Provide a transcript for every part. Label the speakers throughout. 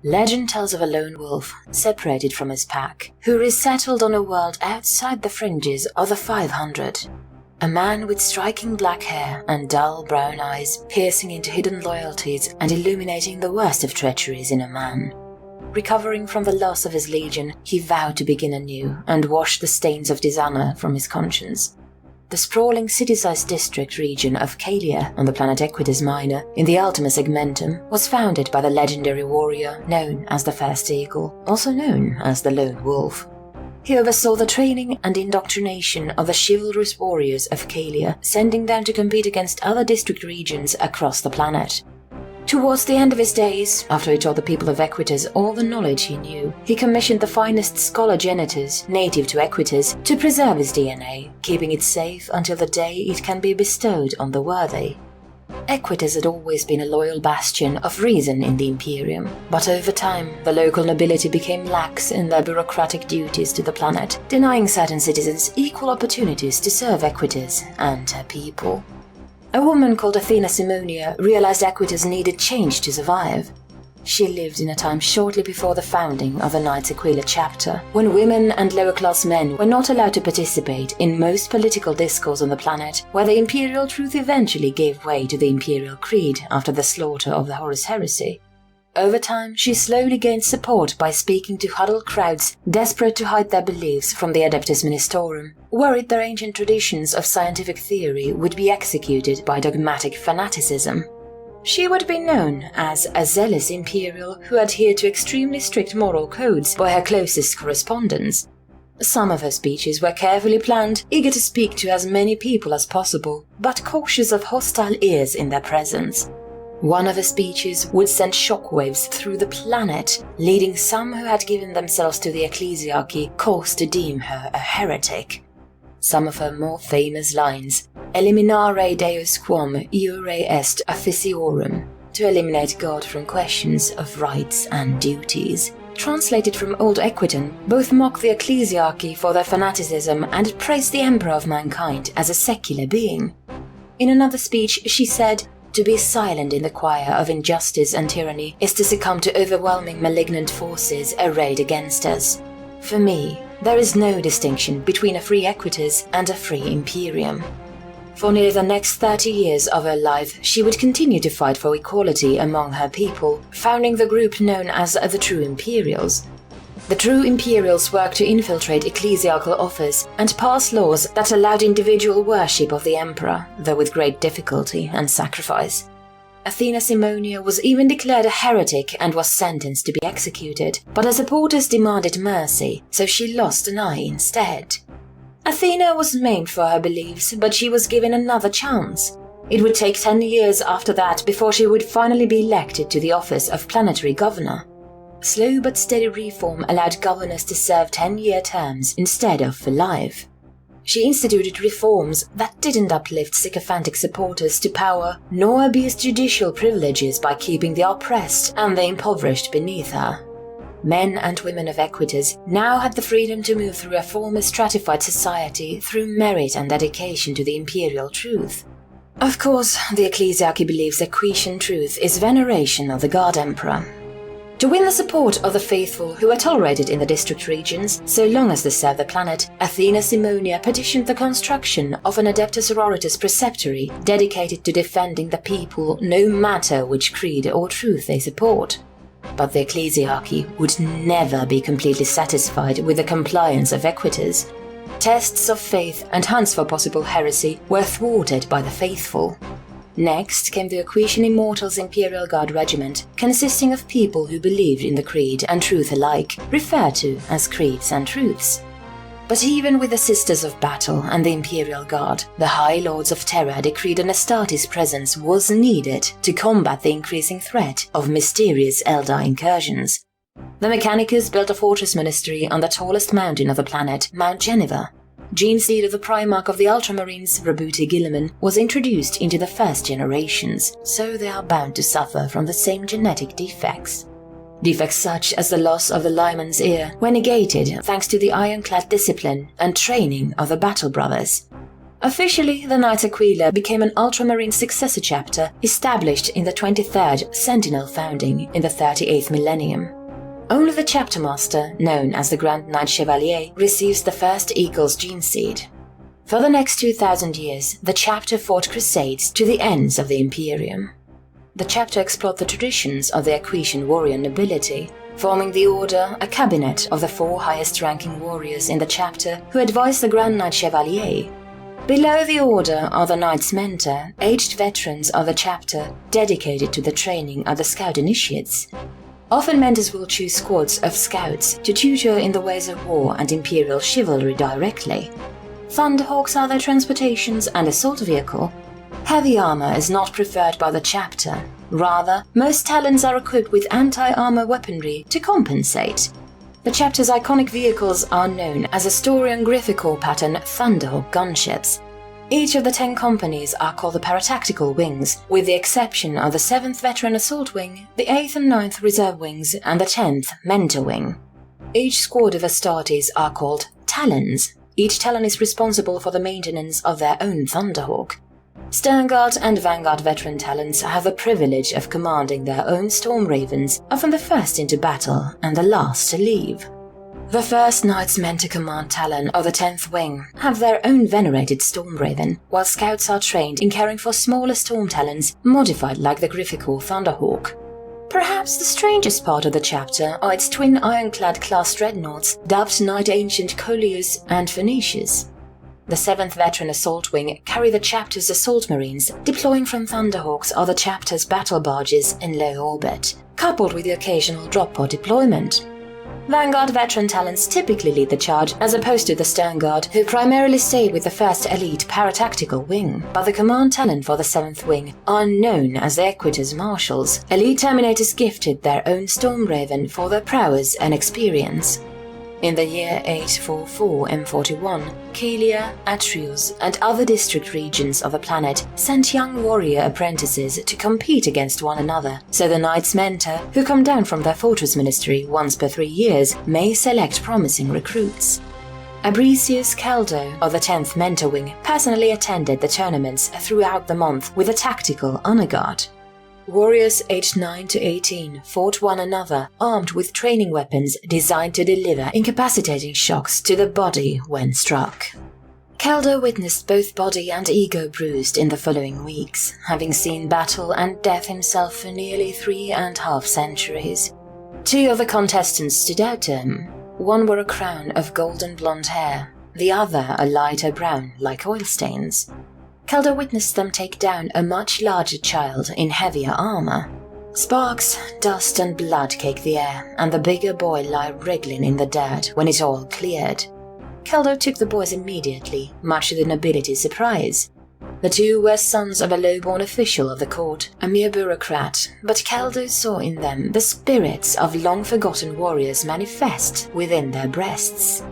Speaker 1: Legend tells of a lone wolf, separated from his pack, who resettled on a world outside the fringes of the 500. A man with striking black hair and dull brown eyes, piercing into hidden loyalties and illuminating the worst of treacheries in a man. Recovering from the loss of his legion, he vowed to begin anew and wash the stains of dishonor from his conscience. The sprawling city-sized district region of Aquila on the planet Equites Minor in the Ultima Segmentum was founded by the legendary warrior known as the First Eagle, also known as the Lone Wolf. He oversaw the training and indoctrination of the chivalrous warriors of Aquila, sending them to compete against other district regions across the planet. Towards the end of his days, after he taught the people of Equites all the knowledge he knew, he commissioned the finest scholar geneters native to Equites to preserve his DNA, keeping it safe until the day it can be bestowed on the worthy. Equites had always been a loyal bastion of reason in the Imperium, but over time the local nobility became lax in their bureaucratic duties to the planet, denying certain citizens equal opportunities to serve Equites and her people. A woman called Athena Simonia realized Equites needed change to survive. She lived in a time shortly before the founding of the Knights Aquila chapter, when women and lower-class men were not allowed to participate in most political discourse on the planet, where the imperial truth eventually gave way to the imperial creed after the slaughter of the Horus Heresy. Over time, she slowly gained support by speaking to huddled crowds desperate to hide their beliefs from the Adeptus Ministorum, worried their ancient traditions of scientific theory would be executed by dogmatic fanaticism. She would be known as a zealous imperial who adhered to extremely strict moral codes by her closest correspondents. Some of her speeches were carefully planned, eager to speak to as many people as possible, but cautious of hostile ears in their presence. One of her speeches would send shockwaves through the planet, leading some who had given themselves to the ecclesiarchy course to deem her a heretic. Some of her more famous lines, "Eliminare Deus quam iure est officiorum," to eliminate God from questions of rights and duties. Translated from Old Equitan, both mock the ecclesiarchy for their fanaticism and praise the emperor of mankind as a secular being. In another speech, she said, "To be silent in the choir of injustice and tyranny is to succumb to overwhelming malignant forces arrayed against us. For me, there is no distinction between a free Equites and a free Imperium." For nearly the next 30 years of her life, she would continue to fight for equality among her people, founding the group known as the True Imperials. The True Imperials worked to infiltrate ecclesiastical office and pass laws that allowed individual worship of the emperor, though with great difficulty and sacrifice. Athena Simonia was even declared a heretic and was sentenced to be executed, but her supporters demanded mercy, so she lost an eye instead. Athena was maimed for her beliefs, but she was given another chance. It would take 10 years after that before she would finally be elected to the office of planetary governor. Slow but steady reform allowed governors to serve 10-year terms instead of for life. She instituted reforms that didn't uplift sycophantic supporters to power, nor abuse judicial privileges by keeping the oppressed and the impoverished beneath her. Men and women of Equites now had the freedom to move through a former stratified society through merit and dedication to the imperial truth. Of course, the ecclesiarchy believes Equitian truth is veneration of the God Emperor. To win the support of the faithful who were tolerated in the district regions, so long as they served the planet, Athena Simonia petitioned the construction of an Adeptus Sororitas preceptory dedicated to defending the people no matter which creed or truth they support. But the ecclesiarchy would never be completely satisfied with the compliance of Equites. Tests of faith and hunts for possible heresy were thwarted by the faithful. Next came the Equitian Immortals Imperial Guard Regiment, consisting of people who believed in the creed and truth alike, referred to as creeds and truths. But even with the Sisters of Battle and the Imperial Guard, the High Lords of Terror decreed an Astartes presence was needed to combat the increasing threat of mysterious Eldar incursions. The Mechanicus built a fortress monastery on the tallest mountain of the planet, Mount Geneva. Gene seed of the Primarch of the Ultramarines, Rabuti Gilliman, was introduced into the first generations, so they are bound to suffer from the same genetic defects. Defects such as the loss of the Lyman's ear were negated thanks to the ironclad discipline and training of the Battle Brothers. Officially, the Knights Aquila became an ultramarine successor chapter established in the 23rd Sentinel founding in the 38th millennium. Only the chapter master, known as the Grand Knight Chevalier, receives the first Eagle's gene seed. For the next 2,000 years, the chapter fought crusades to the ends of the Imperium. The chapter explored the traditions of the Aquitian warrior nobility, forming the Order a cabinet of the 4 highest-ranking warriors in the chapter who advised the Grand Knight Chevalier. Below the Order are the Knight's Mentor, aged veterans of the chapter dedicated to the training of the Scout Initiates. Often mentors will choose squads of scouts to tutor in the ways of war and Imperial chivalry directly. Thunderhawks are their transportations and assault vehicle. Heavy armor is not preferred by the chapter. Rather, most talents are equipped with anti-armor weaponry to compensate. The chapter's iconic vehicles are known as Astorian Grifficore pattern Thunderhawk gunships. Each of the 10 companies are called the Paratactical Wings, with the exception of the 7th Veteran Assault Wing, the 8th and 9th Reserve Wings, and the 10th Mentor Wing. Each squad of Astartes are called Talons. Each Talon is responsible for the maintenance of their own Thunderhawk. Sternguard and Vanguard veteran Talons have the privilege of commanding their own Storm Ravens, often the first into battle and the last to leave. The first Knights meant to command Talon of the 10th Wing have their own venerated Storm Raven, while Scouts are trained in caring for smaller Storm Talons modified like the Grifficore Thunderhawk. Perhaps the strangest part of the chapter are its twin ironclad class dreadnoughts dubbed Knight Ancient Coleus and Phoenicius. The 7th Veteran Assault Wing carry the chapter's assault marines, deploying from Thunderhawks or the chapter's battle barges in low orbit, coupled with the occasional drop pod deployment. Vanguard veteran Talons typically lead the charge as opposed to the Sternguard, who primarily stay with the 1st Elite Paratactical Wing, but the command talent for the 7th Wing are known as the Equitas Marshals. Elite Terminators gifted their own Storm Raven for their prowess and experience. In the year 844 M41, Calia, Atreus, and other district regions of the planet sent young warrior apprentices to compete against one another, so the Knight's Mentor, who come down from their fortress ministry once per 3 years, may select promising recruits. Abricius Caldo of the 10th Mentor Wing personally attended the tournaments throughout the month with a tactical honor guard. Warriors aged 9 to 18 fought one another, armed with training weapons designed to deliver incapacitating shocks to the body when struck. Caldo witnessed both body and ego bruised in the following weeks, having seen battle and death himself for nearly 3.5 centuries. 2 of the contestants stood out to him. One wore a crown of golden blonde hair, the other a lighter brown like oil stains. Caldo witnessed them take down a much larger child in heavier armor. Sparks, dust and blood caked the air, and the bigger boy lay wriggling in the dirt when it all cleared. Caldo took the boys immediately, much to the nobility's surprise. The 2 were sons of a low-born official of the court, a mere bureaucrat, but Caldo saw in them the spirits of long-forgotten warriors manifest within their breasts.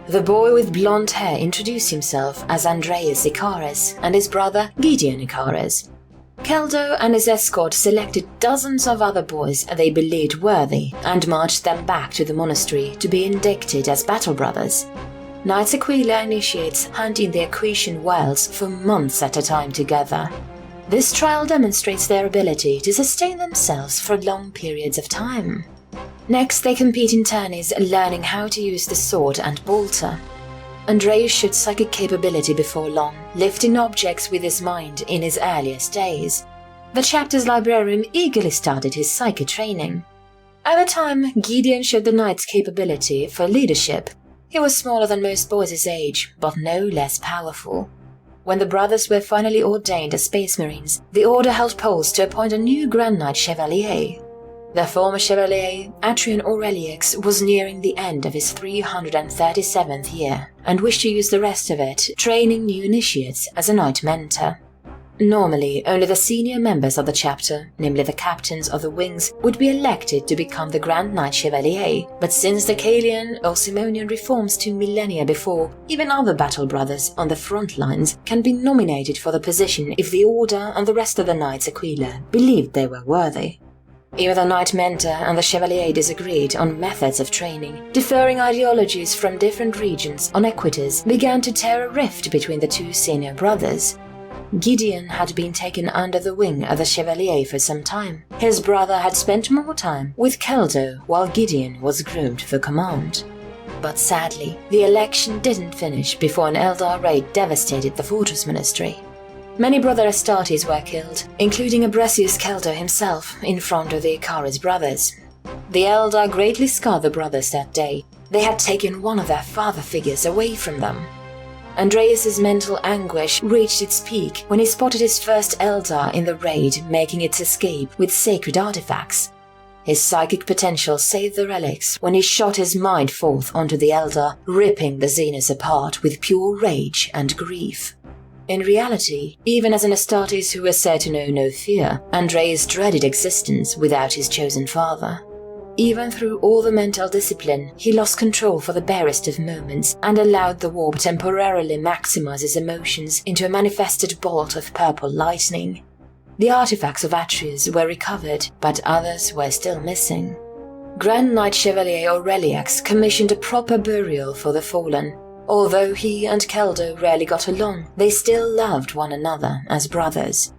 Speaker 1: The boy with blonde hair introduced himself as Andreas Icares and his brother Gideon Icares. Caldo and his escort selected dozens of other boys they believed worthy and marched them back to the monastery to be inducted as battle brothers. Knights Aquila initiates hunt in the Aquitian wilds for months at a time together. This trial demonstrates their ability to sustain themselves for long periods of time. Next, they compete in tourneys, learning how to use the sword and bolter. Andreas showed psychic capability before long, lifting objects with his mind in his earliest days. The chapter's librarian eagerly started his psychic training. Over time, Gideon showed the knight's capability for leadership. He was smaller than most boys his age, but no less powerful. When the brothers were finally ordained as Space Marines, the Order held polls to appoint a new Grand Knight Chevalier. Their former Chevalier, Atrian Aurelix, was nearing the end of his 337th year and wished to use the rest of it training new initiates as a Knight Mentor. Normally, only the senior members of the chapter, namely the captains of the wings, would be elected to become the Grand Knight Chevalier, but since the Calian or Simonian reforms 2 millennia before, even other battle brothers on the front lines can be nominated for the position if the Order and the rest of the Knights Aquila believed they were worthy. Even the Knight Mentor and the Chevalier disagreed on methods of training. Differing ideologies from different regions on Equites began to tear a rift between the two senior brothers. Gideon had been taken under the wing of the Chevalier for some time. His brother had spent more time with Keldo while Gideon was groomed for command. But sadly, the election didn't finish before an Eldar raid devastated the Fortress Ministry. Many brother Astartes were killed, including Abrasius Keldo himself, in front of the Ikaris brothers. The Eldar greatly scarred the brothers that day. They had taken one of their father figures away from them. Andreas' mental anguish reached its peak when he spotted his first Eldar in the raid making its escape with sacred artifacts. His psychic potential saved the relics when he shot his mind forth onto the Eldar, ripping the Xenos apart with pure rage and grief. In reality, even as an Astartes who was said to know no fear, Andreas dreaded existence without his chosen father. Even through all the mental discipline, he lost control for the barest of moments and allowed the warp temporarily maximize his emotions into a manifested bolt of purple lightning. The artifacts of Atreus were recovered, but others were still missing. Grand Knight Chevalier Aureliax commissioned a proper burial for the fallen. Although he and Keldo rarely got along, they still loved one another as brothers.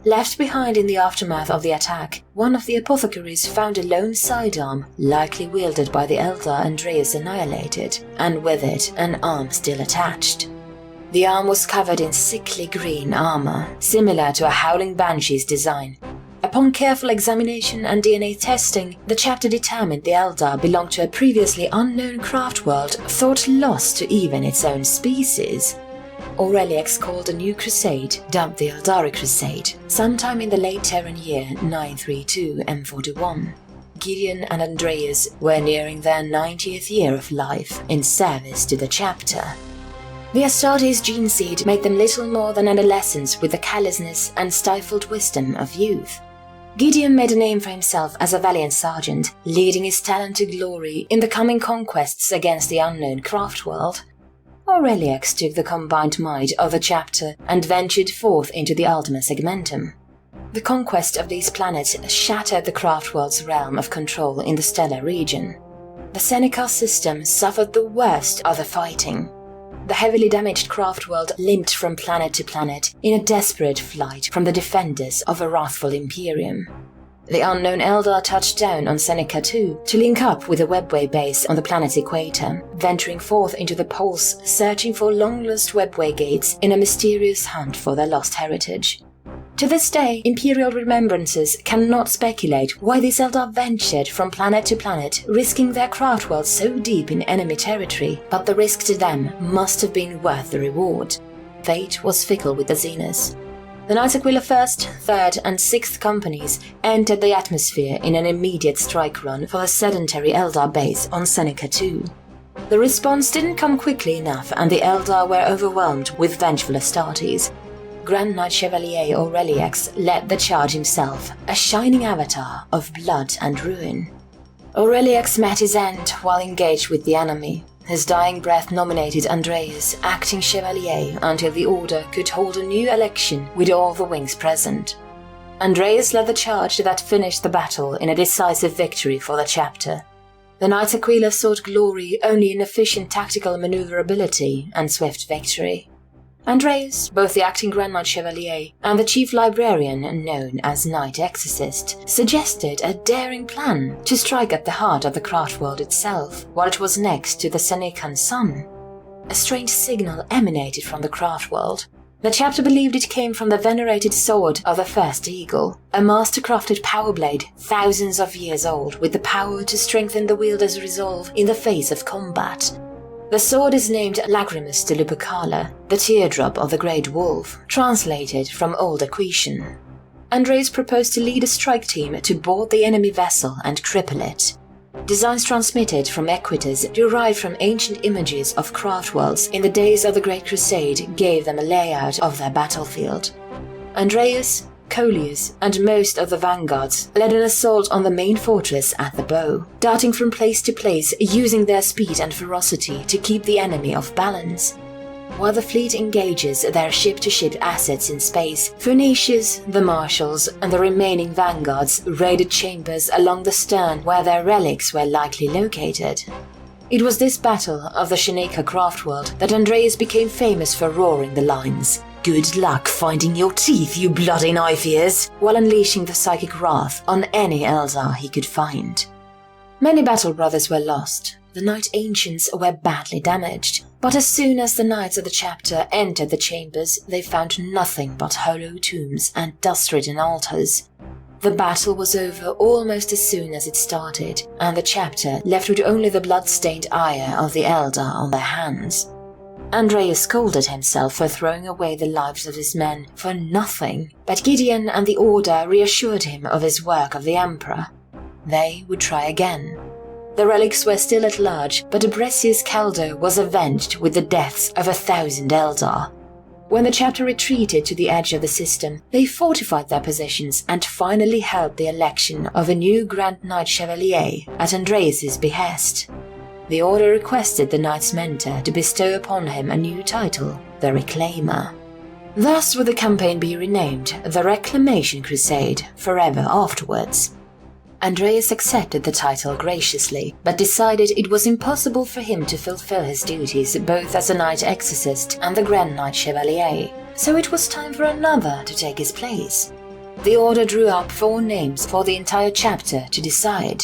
Speaker 1: Left behind in the aftermath of the attack, one of the apothecaries found a lone sidearm, likely wielded by the Eldar Andreas annihilated, and with it an arm still attached. The arm was covered in sickly green armor, similar to a Howling Banshee's design. Upon careful examination and DNA testing, the chapter determined the Eldar belonged to a previously unknown craft world thought lost to even its own species. Aureliax called a new crusade, dubbed the Eldari Crusade, sometime in the late Terran year 932 M41. Gideon and Andreas were nearing their 90th year of life in service to the chapter. The Astartes gene seed made them little more than adolescents with the callousness and stifled wisdom of youth. Gideon made a name for himself as a valiant sergeant, leading his talent to glory in the coming conquests against the unknown craft world. Aureliax took the combined might of the chapter and ventured forth into the Ultima Segmentum. The conquest of these planets shattered the craft world's realm of control in the stellar region. The Seneca system suffered the worst of the fighting. The heavily damaged craft world limped from planet to planet in a desperate flight from the defenders of a wrathful Imperium. The unknown Eldar touched down on Seneca II to link up with the Webway base on the planet's equator, venturing forth into the poles searching for long-lost Webway gates in a mysterious hunt for their lost heritage. To this day, Imperial remembrances cannot speculate why these Eldar ventured from planet to planet, risking their craft world so deep in enemy territory, but the risk to them must have been worth the reward. Fate was fickle with the Xenos. The Knights Aquila 1st, 3rd and 6th companies entered the atmosphere in an immediate strike run for the sedentary Eldar base on Seneca II. The response didn't come quickly enough and the Eldar were overwhelmed with vengeful Astartes. Grand Knight Chevalier Aureliax led the charge himself, a shining avatar of blood and ruin. Aureliax met his end while engaged with the enemy. His dying breath nominated Andreas acting Chevalier until the Order could hold a new election with all the wings present. Andreas led the charge that finished the battle in a decisive victory for the chapter. The Knights Aquila sought glory only in efficient tactical maneuverability and swift victory. Andreas, both the acting Grand Knight Chevalier and the chief librarian known as Knight Exorcist, suggested a daring plan to strike at the heart of the craft world itself, while it was next to the Senecan sun. A strange signal emanated from the craft world. The chapter believed it came from the venerated sword of the First Eagle, a master-crafted power blade thousands of years old with the power to strengthen the wielder's resolve in the face of combat. The sword is named Lagrimus de Lupercala, the teardrop of the Great Wolf, translated from Old Aquitian. Andreas proposed to lead a strike team to board the enemy vessel and cripple it. Designs transmitted from Equites derived from ancient images of craft worlds in the days of the Great Crusade gave them a layout of their battlefield. Andreas, Coelius, and most of the vanguards led an assault on the main fortress at the bow, darting from place to place using their speed and ferocity to keep the enemy off balance. while the fleet engages their ship-to-ship assets in space, Phoenicians, the Marshals, and the remaining vanguards raided chambers along the stern where their relics were likely located. It was this battle of the Seneca craftworld that Andreas became famous for roaring the lines, "Good luck finding your teeth, you bloody knife-ears," while unleashing the psychic wrath on any Eldar he could find. Many battle brothers were lost. The Knight Ancients were badly damaged, but as soon as the Knights of the chapter entered the chambers, they found nothing but hollow tombs and dust-ridden altars. The battle was over almost as soon as it started, and the chapter left with only the blood-stained ire of the Eldar on their hands. Andreas scolded himself for throwing away the lives of his men for nothing, but Gideon and the Order reassured him of his work of the Emperor. They would try again. The relics were still at large, but Abrasius Caldo was avenged with the deaths of 1,000 Eldar. When the chapter retreated to the edge of the system, they fortified their positions and finally held the election of a new Grand Knight Chevalier at Andreas's behest. The Order requested the Knight's mentor to bestow upon him a new title, the Reclaimer. Thus would the campaign be renamed the Reclamation Crusade forever afterwards. Andreas accepted the title graciously, but decided it was impossible for him to fulfill his duties both as a Knight Exorcist and the Grand Knight Chevalier, so it was time for another to take his place. The Order drew up 4 names for the entire chapter to decide.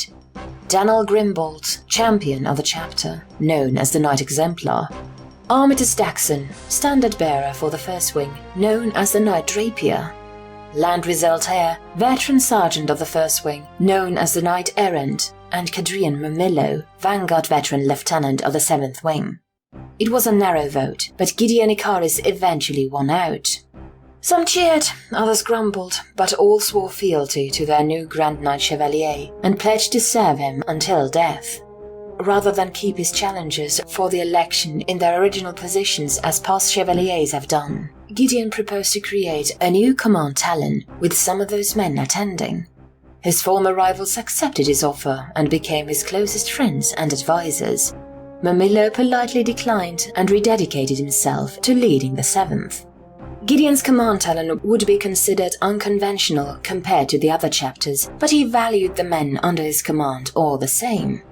Speaker 1: Daniel Grimbold, champion of the chapter, known as the Knight Exemplar. Armitage Daxon, standard bearer for the First Wing, known as the Knight Drapier. Landry Zeltair, veteran sergeant of the First Wing, known as the Knight Errant, and Cadrian Mamillo, vanguard veteran lieutenant of the 7th Wing. It was a narrow vote, but Gideon Icaris eventually won out. Some cheered, others grumbled, but all swore fealty to their new Grand Knight Chevalier and pledged to serve him until death. Rather than keep his challengers for the election in their original positions as past Chevaliers have done, Gideon proposed to create a new command talon with some of those men attending. His former rivals accepted his offer and became his closest friends and advisors. Mamillo politely declined and rededicated himself to leading the 7th. Gideon's command talon would be considered unconventional compared to the other chapters, but he valued the men under his command all the same.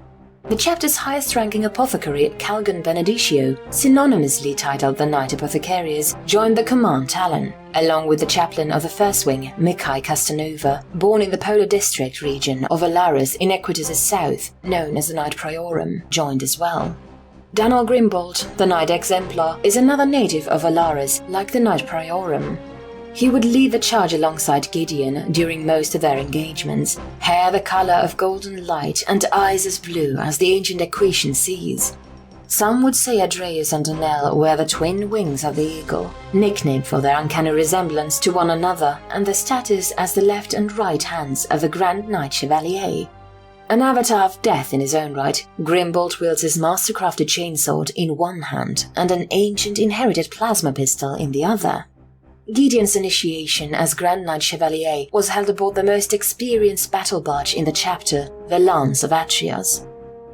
Speaker 1: The chapter's highest-ranking apothecary, Calgon Benedictio, synonymously titled the Knight Apothecarius, joined the command talon, along with the chaplain of the First Wing, Mikhail Castanova, born in the Polar District region of Alaris in Equitus' south, known as the Knight Priorum, joined as well. Daniel Grimbold, the Knight Exemplar, is another native of Alaris, like the Knight Priorum. He would lead the charge alongside Gideon during most of their engagements, hair the color of golden light and eyes as blue as the ancient Equitian seas. Some would say Adreus and Donnell were the twin wings of the eagle, nicknamed for their uncanny resemblance to one another and their status as the left and right hands of the Grand Knight Chevalier. An avatar of death in his own right, Grimbold wields his mastercrafted chainsword in one hand and an ancient inherited plasma pistol in the other. Gideon's initiation as Grand Knight Chevalier was held aboard the most experienced battle barge in the chapter, the Lance of Atrias.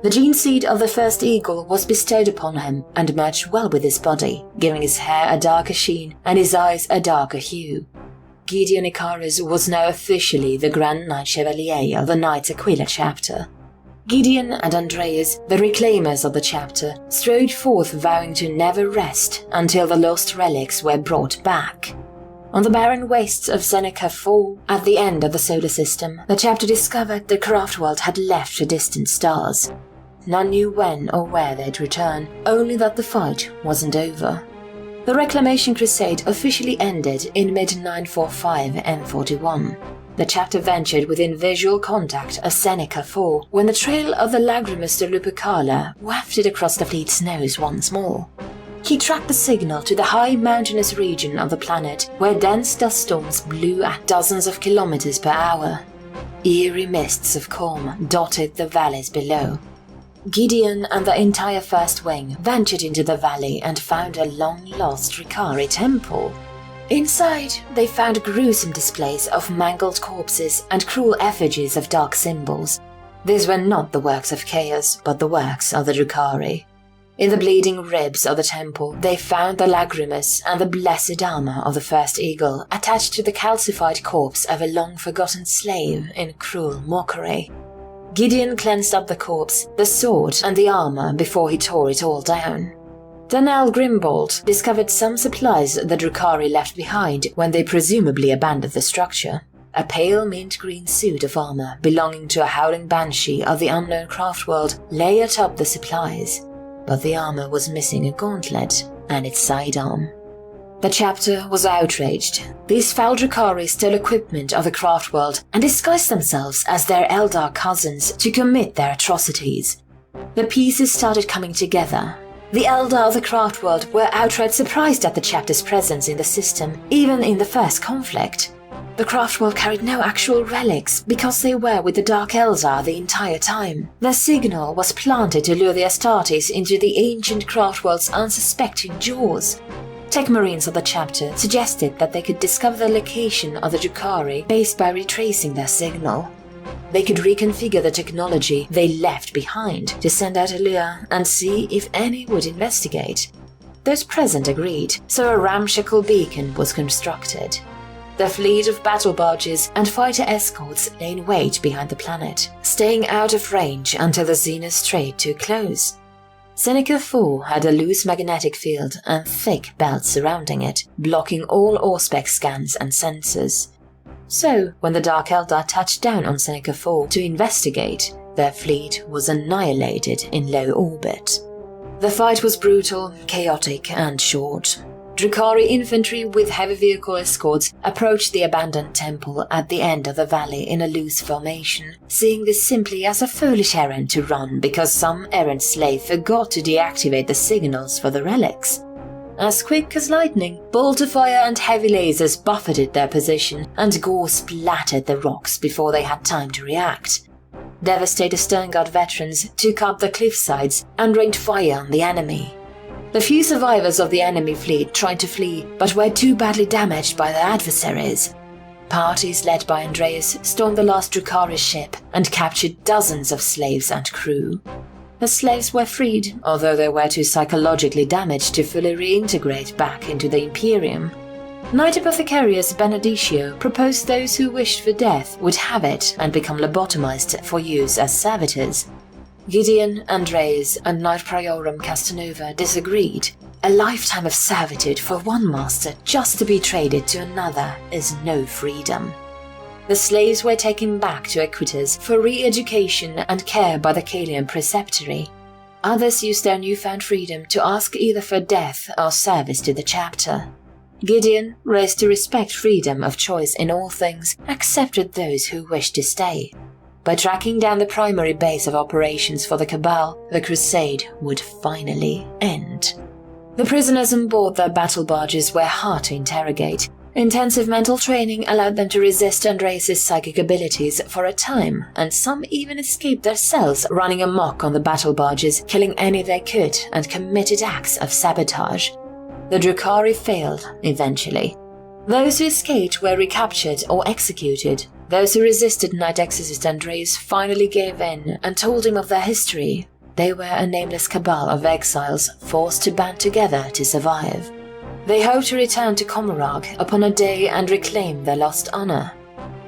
Speaker 1: The gene seed of the first eagle was bestowed upon him and merged well with his body, giving his hair a darker sheen and his eyes a darker hue. Gideon Icaris was now officially the Grand Knight Chevalier of the Knights Aquila chapter. Gideon and Andreas, the reclaimers of the chapter, strode forth vowing to never rest until the lost relics were brought back. On the barren wastes of Seneca IV, at the end of the solar system, the chapter discovered the craftworld had left for distant stars. None knew when or where they'd return, only that the fight wasn't over. The Reclamation Crusade officially ended in mid-945 M41. The chapter ventured within visual contact of Seneca IV when the trail of the Lagrimus de Lupercala wafted across the fleet's nose once more. He tracked the signal to the high mountainous region of the planet where dense dust storms blew at dozens of kilometers per hour. Eerie mists of calm dotted the valleys below. Gideon and the entire First Wing ventured into the valley and found a long-lost Ricari temple. Inside, they found gruesome displays of mangled corpses and cruel effigies of dark symbols. These were not the works of chaos, but the works of the Drukhari. In the bleeding ribs of the temple, they found the lagrimus and the blessed armor of the first eagle attached to the calcified corpse of a long-forgotten slave in cruel mockery. Gideon cleansed up the corpse, the sword, and the armor before he tore it all down. Danelle Grimbold discovered some supplies the Drukhari left behind when they presumably abandoned the structure. A pale mint green suit of armor belonging to a howling banshee of the unknown craft world lay atop the supplies, but the armor was missing a gauntlet and its sidearm. The chapter was outraged. These foul Drukhari stole equipment of the craft world and disguised themselves as their Eldar cousins to commit their atrocities. The pieces started coming together. The Eldar of the craft world were outright surprised at the chapter's presence in the system, even in the first conflict. The craft world carried no actual relics because they were with the Dark Eldar the entire time. Their signal was planted to lure the Astartes into the ancient craft world's unsuspecting jaws. Tech Marines of the chapter suggested that they could discover the location of the Drukhari based by retracing their signal. They could reconfigure the technology they left behind to send out a lure and see if any would investigate. Those present agreed, so a ramshackle beacon was constructed. The fleet of battle barges and fighter escorts lay in wait behind the planet, staying out of range until the Zenith Strait to a close. Seneca 4 had a loose magnetic field and thick belts surrounding it, blocking all Auspex scans and sensors. So, when the Dark Eldar touched down on Seneca 4 to investigate, their fleet was annihilated in low orbit. The fight was brutal, chaotic, and short. Drukhari infantry with heavy vehicle escorts approached the abandoned temple at the end of the valley in a loose formation, seeing this simply as a foolish errand to run because some errant slave forgot to deactivate the signals for the relics. As quick as lightning, bolter fire and heavy lasers buffeted their position, and gore splattered the rocks before they had time to react. Devastated Sternguard veterans took up the cliffsides and rained fire on the enemy. The few survivors of the enemy fleet tried to flee, but were too badly damaged by their adversaries. Parties led by Andreas stormed the last Drukhari ship and captured dozens of slaves and crew. The slaves were freed, although they were too psychologically damaged to fully reintegrate back into the Imperium. Knight Apothecarius Benedictio proposed those who wished for death would have it and become lobotomized for use as servitors. Gideon, Andreas, and Knight Priorum Castanova disagreed. A lifetime of servitude for one master just to be traded to another is no freedom. The slaves were taken back to Equitas for re-education and care by the Kalian Preceptory. Others used their newfound freedom to ask either for death or service to the chapter. Gideon, raised to respect freedom of choice in all things, accepted those who wished to stay. By tracking down the primary base of operations for the Cabal, the crusade would finally end. The prisoners on board their battle barges were hard to interrogate. Intensive mental training allowed them to resist Andreas' psychic abilities for a time, and some even escaped their cells, running amok on the battle barges, killing any they could, and committed acts of sabotage. The Drukhari failed, eventually. Those who escaped were recaptured or executed. Those who resisted Knight Exorcist Andreas finally gave in and told him of their history. They were a nameless cabal of exiles forced to band together to survive. They hoped to return to Komarag upon a day and reclaim their lost honor.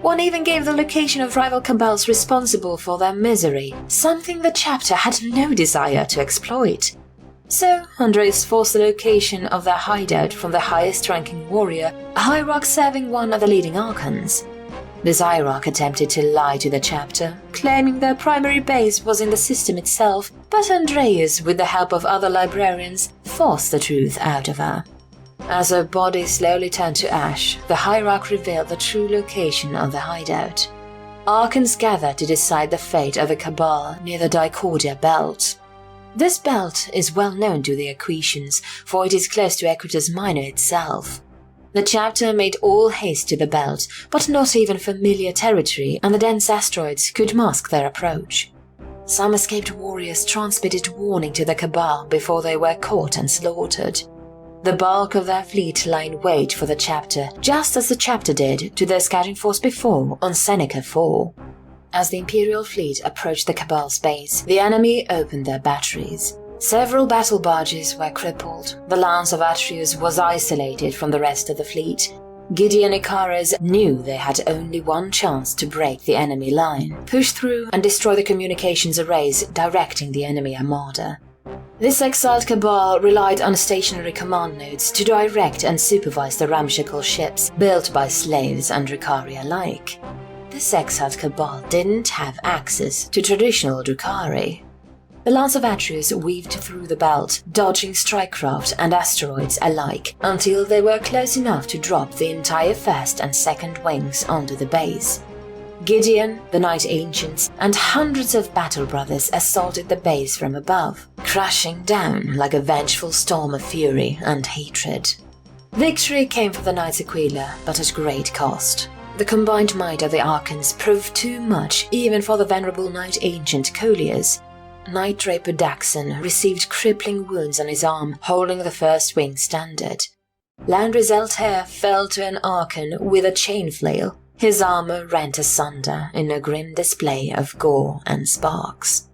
Speaker 1: One even gave the location of rival cabals responsible for their misery, something the chapter had no desire to exploit. So, Andreas forced the location of their hideout from the highest-ranking warrior, a hierarch serving one of the leading archons. This hierarch attempted to lie to the chapter, claiming their primary base was in the system itself, but Andreas, with the help of other librarians, forced the truth out of her. As her body slowly turned to ash, the hierarch revealed the true location of the hideout. Archons gathered to decide the fate of the Cabal near the Dicordia Belt. This belt is well known to the Aquitians, for it is close to Equitas Minor itself. The chapter made all haste to the belt, but not even familiar territory and the dense asteroids could mask their approach. Some escaped warriors transmitted warning to the Cabal before they were caught and slaughtered. The bulk of their fleet lay in wait for the chapter, just as the chapter did to their scouting force before on Seneca 4. As the Imperial fleet approached the Cabal's base, the enemy opened their batteries. Several battle barges were crippled. The lance of Atreus was isolated from the rest of the fleet. Gideon and Icarus knew they had only one chance to break the enemy line, push through and destroy the communications arrays directing the enemy armada. This exiled cabal relied on stationary command nodes to direct and supervise the ramshackle ships built by slaves and Drukhari alike. This exiled cabal didn't have access to traditional Drukhari. The Lance of Atreus weaved through the belt, dodging strikecraft and asteroids alike, until they were close enough to drop the entire first and second wings onto the base. Gideon, the Night Ancients, and hundreds of battle brothers assaulted the base from above, crashing down like a vengeful storm of fury and hatred. Victory came for the Knights Aquila, but at great cost. The combined might of the Archons proved too much even for the venerable Night Ancient Colliers. Knight Draper Daxon received crippling wounds on his arm, holding the first wing standard. Landry's Altair fell to an Archon with a chain flail. His armor rent asunder in a grim display of gore and sparks.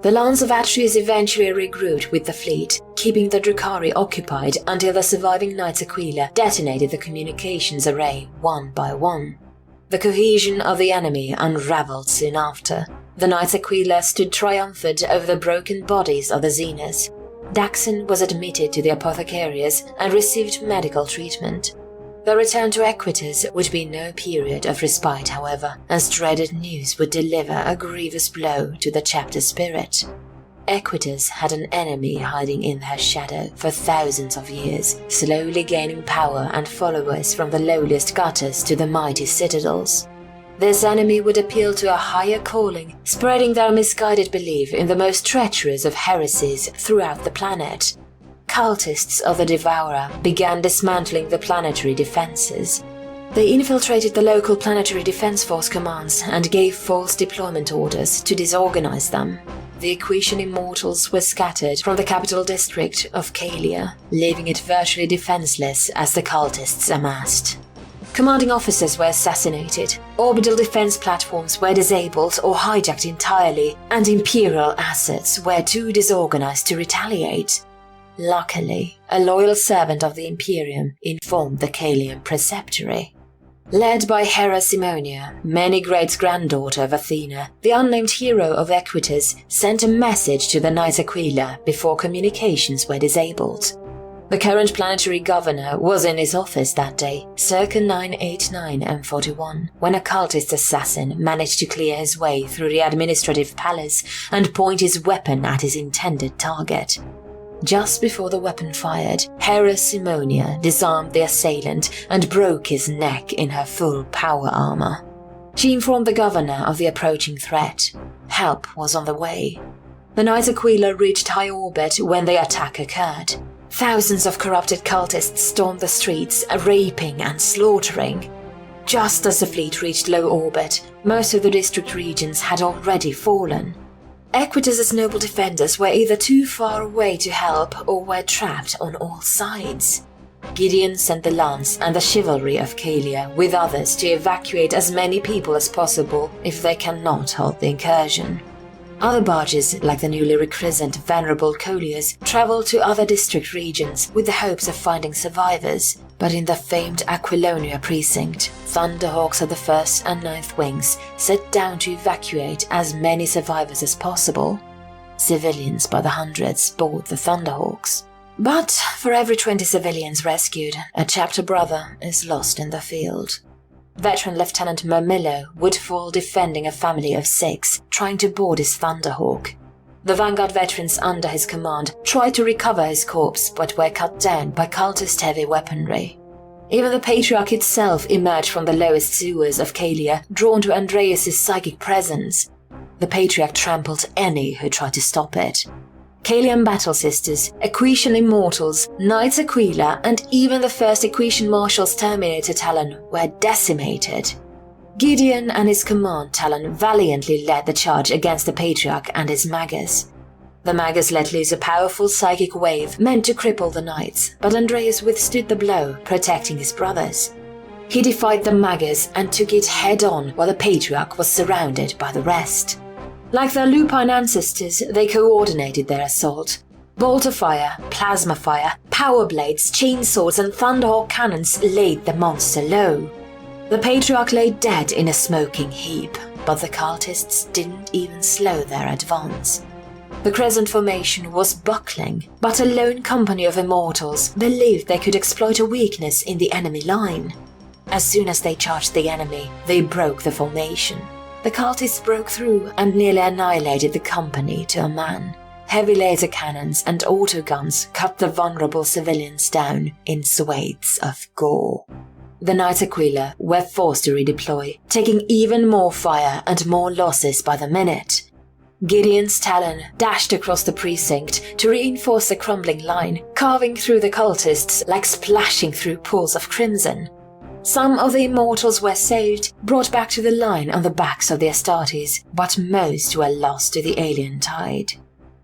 Speaker 1: The Lance of Atreus eventually regrouped with the fleet, keeping the Drukhari occupied until the surviving Knights Aquila detonated the communications array one by one. The cohesion of the enemy unraveled soon after. The Knights Aquila stood triumphant over the broken bodies of the Xenas. Daxon was admitted to the Apothecarius and received medical treatment. The return to Equites would be no period of respite, however, as dreaded news would deliver a grievous blow to the chapter spirit. Equites had an enemy hiding in her shadow for thousands of years, slowly gaining power and followers from the lowliest gutters to the mighty citadels. This enemy would appeal to a higher calling, spreading their misguided belief in the most treacherous of heresies throughout the planet. Cultists of the Devourer began dismantling the planetary defenses. They infiltrated the local planetary defense force commands and gave false deployment orders to disorganize them. The Equitian immortals were scattered from the capital district of Calia, leaving it virtually defenseless as the cultists amassed. Commanding officers were assassinated, orbital defense platforms were disabled or hijacked entirely, and Imperial assets were too disorganized to retaliate. Luckily, a loyal servant of the Imperium informed the Calian Preceptory. Led by Hera Simonia, many great-granddaughter of Athena, the unnamed hero of Equites sent a message to the Knights Aquila before communications were disabled. The current planetary governor was in his office that day, circa 989 and 41, when a cultist assassin managed to clear his way through the administrative palace and point his weapon at his intended target. Just before the weapon fired, Hera Simonia disarmed the assailant and broke his neck in her full power armor. She informed the governor of the approaching threat. Help was on the way. The Knights Aquila reached high orbit when the attack occurred. Thousands of corrupted cultists stormed the streets, raping and slaughtering. Just as the fleet reached low orbit, most of the district regions had already fallen. Equites' noble defenders were either too far away to help or were trapped on all sides. Gideon sent the lance and the chivalry of Calia with others to evacuate as many people as possible if they cannot halt the incursion. Other barges, like the newly rechristened Venerable Colliers, traveled to other district regions with the hopes of finding survivors, but in the famed Aquilonia precinct, Thunderhawks of the 1st and 9th Wings set down to evacuate as many survivors as possible. Civilians by the hundreds board the Thunderhawks. But for every 20 civilians rescued, a chapter brother is lost in the field. Veteran Lieutenant Mermillo would fall defending a family of 6, trying to board his Thunderhawk. The Vanguard veterans under his command tried to recover his corpse but were cut down by cultist-heavy weaponry. Even the Patriarch itself emerged from the lowest sewers of Calia, drawn to Andreas' psychic presence. The Patriarch trampled any who tried to stop it. Calian Battle Sisters, Equitian Immortals, Knights Aquila, and even the first Equitian Marshals Terminator Talon were decimated. Gideon and his command Talon valiantly led the charge against the Patriarch and his Magus. The Magus let loose a powerful psychic wave meant to cripple the Knights, but Andreas withstood the blow, protecting his brothers. He defied the Magus and took it head-on while the Patriarch was surrounded by the rest. Like their lupine ancestors, they coordinated their assault. Bolt of fire, plasma fire, power blades, chainswords and thunderhawk cannons laid the monster low. The Patriarch lay dead in a smoking heap, but the cultists didn't even slow their advance. The crescent formation was buckling, but a lone company of immortals believed they could exploit a weakness in the enemy line. As soon as they charged the enemy, they broke the formation. The cultists broke through and nearly annihilated the company to a man. Heavy laser cannons and autoguns cut the vulnerable civilians down in swathes of gore. The Knights Aquila were forced to redeploy, taking even more fire and more losses by the minute. Gideon's Talon dashed across the precinct to reinforce the crumbling line, carving through the cultists like splashing through pools of crimson. Some of the immortals were saved, brought back to the line on the backs of the Astartes, but most were lost to the alien tide.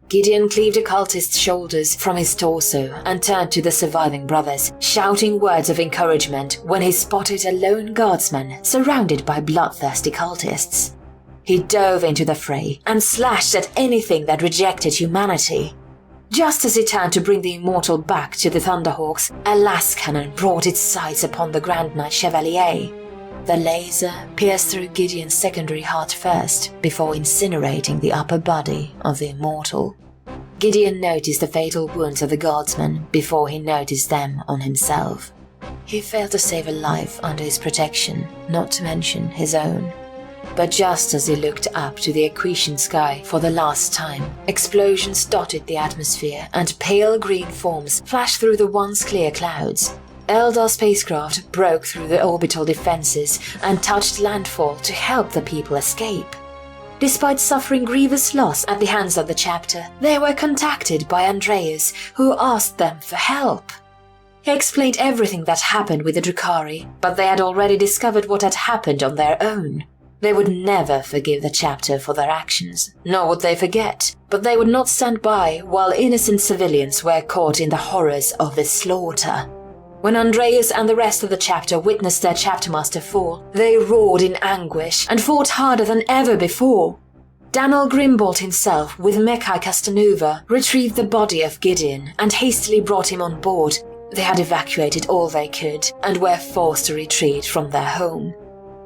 Speaker 1: Gideon cleaved a cultist's shoulders from his torso and turned to the surviving brothers, shouting words of encouragement when he spotted a lone guardsman surrounded by bloodthirsty cultists. He dove into the fray and slashed at anything that rejected humanity. Just as he turned to bring the immortal back to the Thunderhawks, a las cannon brought its sights upon the Grand Knight Chevalier. The laser pierced through Gideon's secondary heart first, before incinerating the upper body of the immortal. Gideon noticed the fatal wounds of the guardsmen before he noticed them on himself. He failed to save a life under his protection, not to mention his own. But just as he looked up to the Aquitian sky for the last time, explosions dotted the atmosphere and pale green forms flashed through the once clear clouds. Eldar spacecraft broke through the orbital defenses and touched landfall to help the people escape. Despite suffering grievous loss at the hands of the chapter, they were contacted by Andreas, who asked them for help. He explained everything that happened with the Drukhari, but they had already discovered what had happened on their own. They would never forgive the chapter for their actions, nor would they forget, but they would not stand by while innocent civilians were caught in the horrors of the slaughter. When Andreas and the rest of the chapter witnessed their chaptermaster fall, they roared in anguish and fought harder than ever before. Daniel Grimbold himself, with Mekai Castanova, retrieved the body of Gideon and hastily brought him on board. They had evacuated all they could and were forced to retreat from their home.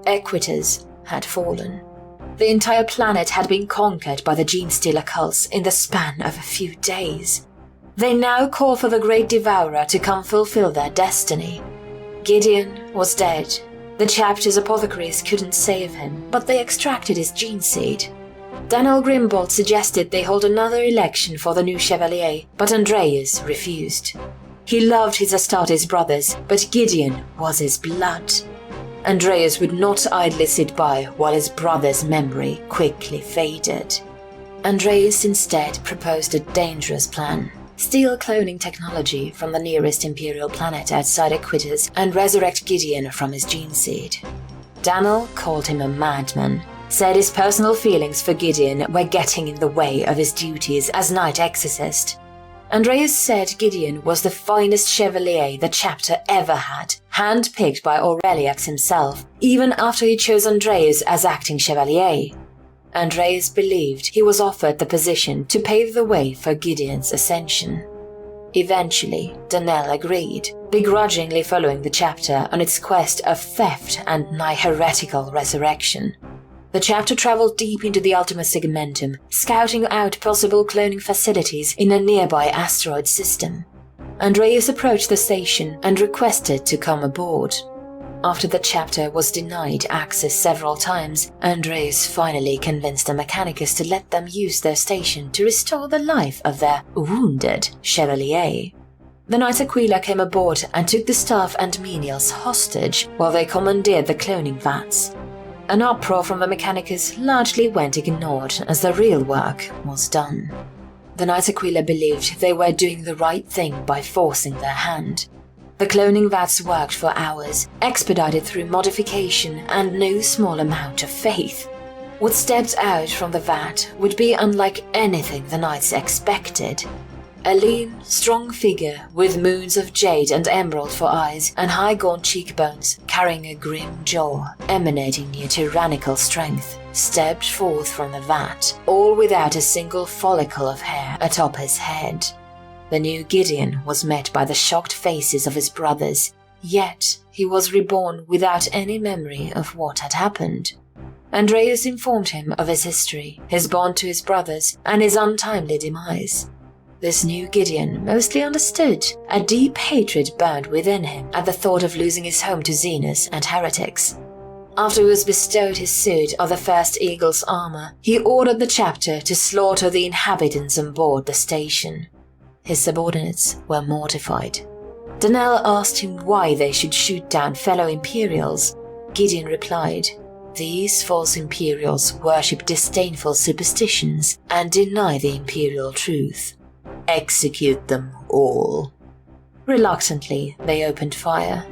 Speaker 1: Equitas had fallen. The entire planet had been conquered by the Gene-Stealer cults in the span of a few days. They now call for the Great Devourer to come fulfill their destiny. Gideon was dead. The chapter's apothecaries couldn't save him, but they extracted his gene seed. Daniel Grimbold suggested they hold another election for the new Chevalier, but Andreas refused. He loved his Astartes brothers, but Gideon was his blood. Andreas would not idly sit by while his brother's memory quickly faded. Andreas instead proposed a dangerous plan. Steal cloning technology from the nearest Imperial planet outside Equitas and resurrect Gideon from his gene seed. Daniel called him a madman, said his personal feelings for Gideon were getting in the way of his duties as Knight Exorcist. Andreas said Gideon was the finest Chevalier the chapter ever had, hand-picked by Aureliax himself, even after he chose Andreas as acting Chevalier. Andreas believed he was offered the position to pave the way for Gideon's ascension. Eventually, Daniel agreed, begrudgingly following the chapter on its quest of theft and nigh heretical resurrection. The chapter traveled deep into the Ultima Segmentum, scouting out possible cloning facilities in a nearby asteroid system. Andreas approached the station and requested to come aboard. After the chapter was denied access several times, Andreas finally convinced the Mechanicus to let them use their station to restore the life of their wounded Chevalier. The Knights Aquila came aboard and took the staff and menials hostage while they commandeered the cloning vats. An uproar from the Mechanicus largely went ignored as the real work was done. The Knights Aquila believed they were doing the right thing by forcing their hand. The cloning vats worked for hours, expedited through modification and no small amount of faith. What stepped out from the vat would be unlike anything the Knights expected. A lean, strong figure with moons of jade and emerald for eyes and high gaunt cheekbones, carrying a grim jaw emanating near tyrannical strength, stepped forth from the vat, all without a single follicle of hair atop his head. The new Gideon was met by the shocked faces of his brothers, yet he was reborn without any memory of what had happened. Andreas informed him of his history, his bond to his brothers, and his untimely demise. This new Gideon mostly understood a deep hatred burned within him at the thought of losing his home to Xenos and heretics. After he was bestowed his suit of the First Eagle's armor, he ordered the chapter to slaughter the inhabitants on board the station. His subordinates were mortified. Donnell asked him why they should shoot down fellow Imperials. Gideon replied, "These false Imperials worship disdainful superstitions and deny the Imperial truth. Execute them all." Reluctantly, they opened fire.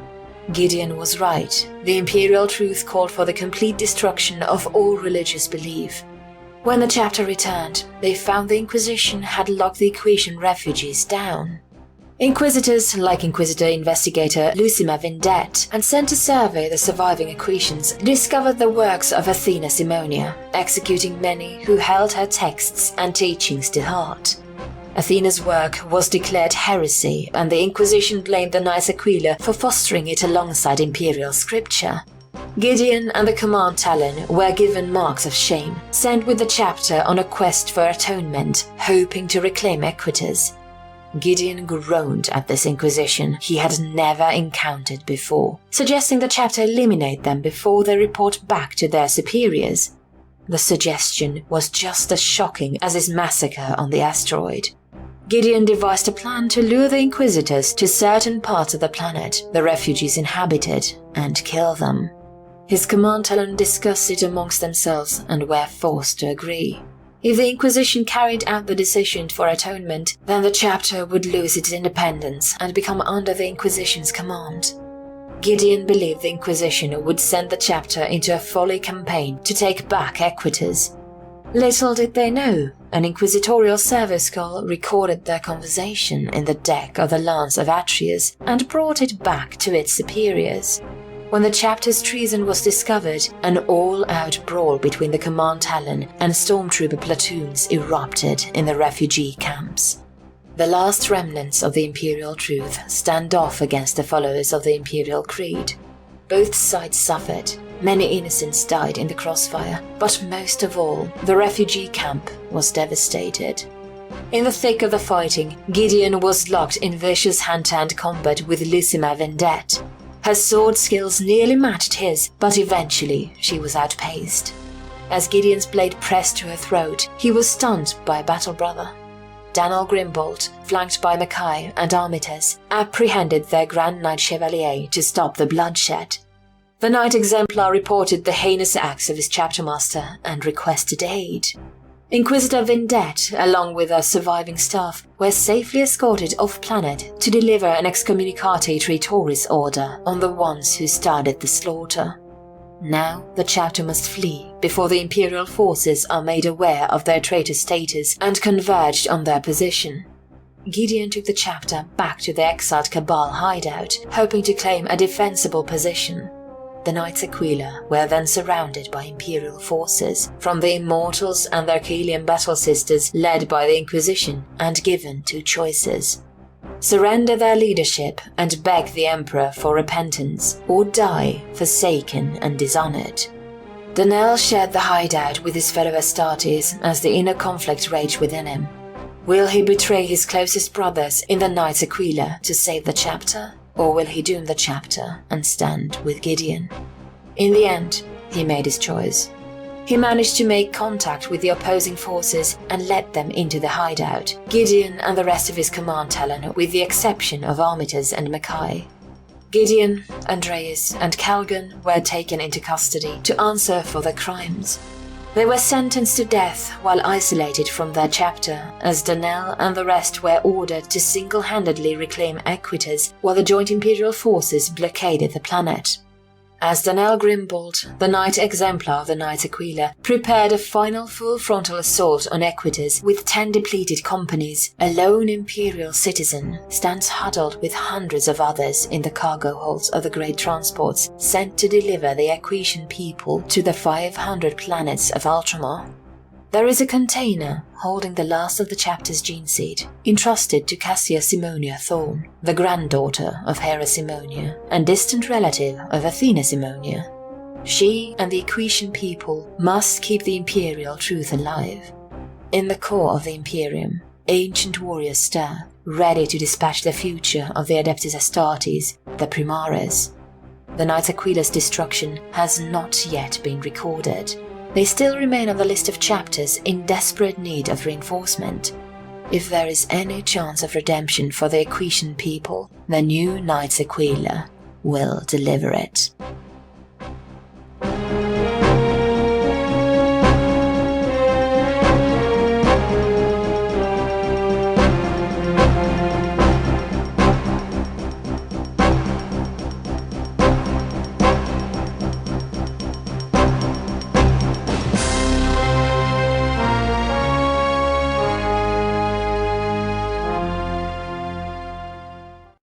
Speaker 1: Gideon was right. The Imperial truth called for the complete destruction of all religious belief. When the chapter returned, they found the Inquisition had locked the Equation refugees down. Inquisitors like Inquisitor-investigator Lucima Vindet and sent to survey the surviving Equations discovered the works of Athena Simonia, executing many who held her texts and teachings to heart. Athena's work was declared heresy, and the Inquisition blamed the Knights Aquila for fostering it alongside imperial scripture. Gideon and the Command Talon were given marks of shame, sent with the chapter on a quest for atonement, hoping to reclaim Equitas. Gideon groaned at this Inquisition he had never encountered before, suggesting the chapter eliminate them before they report back to their superiors. The suggestion was just as shocking as his massacre on the asteroid. Gideon devised a plan to lure the Inquisitors to certain parts of the planet the refugees inhabited and kill them. His Command Talon discussed it amongst themselves and were forced to agree. If the Inquisition carried out the decision for atonement, then the chapter would lose its independence and become under the Inquisition's command. Gideon believed the Inquisition would send the chapter into a folly campaign to take back Equitas. Little did they know, an inquisitorial service call recorded their conversation in the deck of the Lance of Atreus and brought it back to its superiors. When the chapter's treason was discovered, an all-out brawl between the Command Talon and stormtrooper platoons erupted in the refugee camps. The last remnants of the Imperial truth stand off against the followers of the Imperial creed. Both sides suffered. Many innocents died in the crossfire, but most of all, the refugee camp was devastated. In the thick of the fighting, Gideon was locked in vicious hand-to-hand combat with Lucima Vindet. Her sword skills nearly matched his, but eventually she was outpaced. As Gideon's blade pressed to her throat, he was stunned by a battle brother. Daniel Grimbolt, flanked by Mackay and Armitage, apprehended their Grand Knight Chevalier to stop the bloodshed. The Knight Exemplar reported the heinous acts of his chaptermaster and requested aid. Inquisitor Vindet, along with her surviving staff, were safely escorted off-planet to deliver an excommunicate traitoris order on the ones who started the slaughter. Now the chapter must flee before the Imperial forces are made aware of their traitor status and converged on their position. Gideon took the chapter back to the exiled Cabal hideout, hoping to claim a defensible position. The Knights Aquila were then surrounded by Imperial forces from the Immortals and their Achillean battle sisters led by the Inquisition and given two choices. Surrender their leadership and beg the Emperor for repentance, or die forsaken and dishonored. Donnell shared the hideout with his fellow Astartes as the inner conflict raged within him. Will he betray his closest brothers in the Knights Aquila to save the chapter? Or will he doom the chapter and stand with Gideon? In the end, he made his choice. He managed to make contact with the opposing forces and led them into the hideout, Gideon and the rest of his Command Talon with the exception of Armitage and Mackay. Gideon, Andreas and Calgon were taken into custody to answer for their crimes. They were sentenced to death while isolated from their chapter, as Donnell and the rest were ordered to single-handedly reclaim Equitas while the joint Imperial forces blockaded the planet. As Donnell Grimbolt, the Knight Exemplar of the Knights Aquila, prepared a final full-frontal assault on Equitas with 10 depleted companies, a lone Imperial citizen stands huddled with hundreds of others in the cargo holds of the great transports sent to deliver the Equitian people to the 500 planets of Ultramar. There is a container holding the last of the chapter's gene seed, entrusted to Cassia Simonia Thorn, the granddaughter of Hera Simonia and distant relative of Athena Simonia. She and the Equitian people must keep the Imperial truth alive. In the core of the Imperium, ancient warriors stir, ready to dispatch the future of the Adeptus Astartes, the Primaris. The Knights Aquila's destruction has not yet been recorded. They still remain on the list of chapters in desperate need of reinforcement. If there is any chance of redemption for the Equitian people, the new Knights Aquila will deliver it.